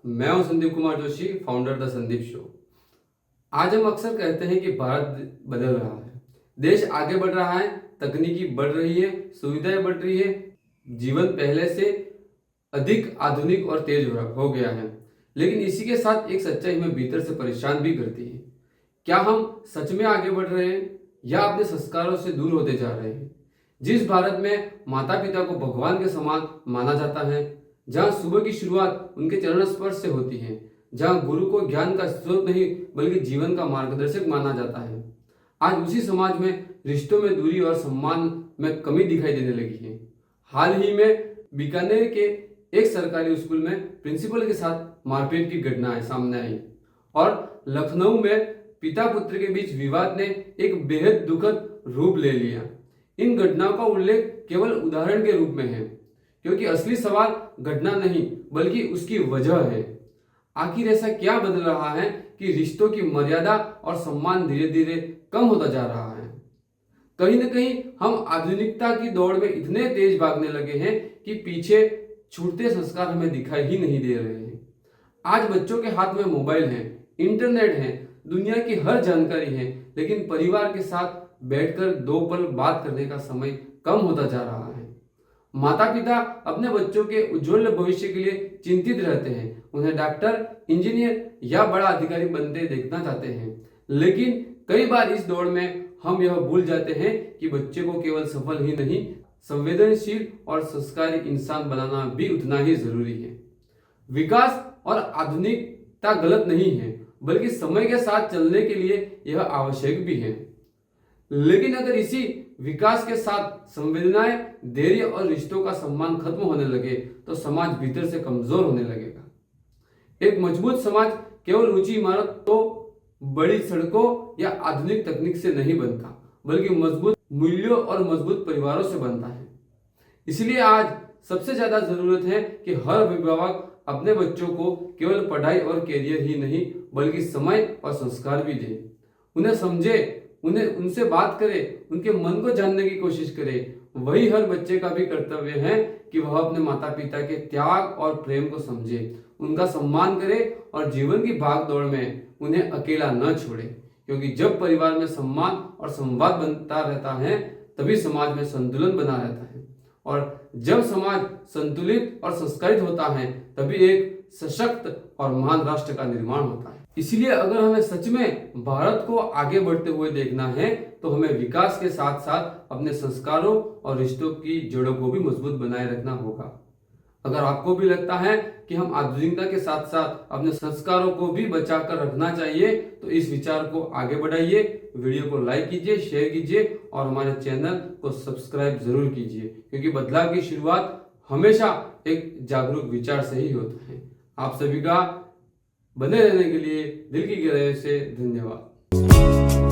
मैं हूं Sandeep Kumar Joshi, founder the Sandeep show. आज हम अक्सर कहते हैं कि भारत बदल रहा है, देश आगे बढ़ रहा है, तकनीकी बढ़ रही है, सुविधाएं बढ़ रही है, जीवन पहले से अधिक आधुनिक और तेज हो गया है। लेकिन इसी के साथ एक सच्चाई हमें भीतर से परेशान भी करती है। क्या हम सच में आगे बढ़ रहे हैं या अपने संस्कारों से दूर होते जा रहे हैं? जिस भारत में माता पिता को भगवान के समान माना जाता है, जहाँ सुबह की शुरुआत उनके चरण स्पर्श से होती है, जहाँ गुरु को ज्ञान का स्रोत नहीं बल्कि जीवन का मार्गदर्शक माना जाता है, आज उसी समाज में रिश्तों में दूरी और सम्मान में कमी दिखाई देने लगी है। हाल ही में बीकानेर के एक सरकारी स्कूल में प्रिंसिपल के साथ मारपीट की घटनाएं सामने आई और लखनऊ में पिता पुत्र के बीच विवाद ने एक बेहद दुखद रूप ले लिया। इन घटनाओं का उल्लेख केवल उदाहरण के रूप में है, क्योंकि असली सवाल घटना नहीं बल्कि उसकी वजह है। आखिर ऐसा क्या बदल रहा है कि रिश्तों की मर्यादा और सम्मान धीरे धीरे कम होता जा रहा है? कहीं ना कहीं हम आधुनिकता की दौड़ में इतने तेज भागने लगे हैं कि पीछे छूटते संस्कार हमें दिखाई ही नहीं दे रहे हैं। आज बच्चों के हाथ में मोबाइल है, इंटरनेट है, दुनिया की हर जानकारी है, लेकिन परिवार के साथ बैठकर दो पल बात करने का समय कम होता जा रहा है। माता पिता अपने बच्चों के उज्जवल भविष्य के लिए चिंतित रहते हैं, उन्हें डॉक्टर, इंजीनियर या बड़ा अधिकारी बनते देखना चाहते हैं। लेकिन कई बार इस दौड़ में हम यह भूल जाते हैं कि बच्चे को केवल सफल ही नहीं, संवेदनशील और संस्कारी इंसान बनाना भी उतना ही जरूरी है। विकास और आधुनिकता गलत नहीं है, बल्कि समय के साथ चलने के लिए यह आवश्यक भी है। लेकिन अगर इसी विकास के साथ संवेदनाएं, धैर्य और रिश्तों का सम्मान खत्म होने लगे तो समाज भीतर से कमजोर होने लगेगा। एक मजबूत समाज केवल ऊंची इमारतों, बड़ी सड़कों या आधुनिक तकनीक से नहीं बनता, बल्कि मजबूत मूल्यों और मजबूत परिवारों से बनता है। इसलिए आज सबसे ज्यादा जरूरत है कि हर अभिभावक अपने बच्चों को केवल पढ़ाई और कैरियर ही नहीं बल्कि समय और संस्कार भी दे। उन्हें समझे, उनसे बात करे, उनके मन को जानने की कोशिश करे। वही हर बच्चे का भी कर्तव्य है कि वह अपने माता पिता के त्याग और प्रेम को समझे, उनका सम्मान करे और जीवन की भाग दौड़ में उन्हें अकेला न छोड़े। क्योंकि जब परिवार में सम्मान और संवाद बनता रहता है तभी समाज में संतुलन बना रहता है, और जब समाज संतुलित और संस्कारित होता है तभी एक सशक्त और महान राष्ट्र का निर्माण होता है। इसलिए अगर हमें सच में भारत को आगे बढ़ते हुए देखना है तो हमें विकास के साथ साथ अपने संस्कारों और रिश्तों की जड़ों को भी मजबूत बनाए रखना होगा। अगर आपको भी लगता है कि हम आधुनिकता के साथ साथ अपने संस्कारों को भी बचा कर रखना चाहिए तो इस विचार को आगे बढ़ाइए। वीडियो को लाइक कीजिए, शेयर कीजिए और हमारे चैनल को सब्सक्राइब जरूर कीजिए, क्योंकि बदलाव की शुरुआत हमेशा एक जागरूक विचार से ही होता है। आप सभी का बने रहने के लिए दिल की गहराई से धन्यवाद।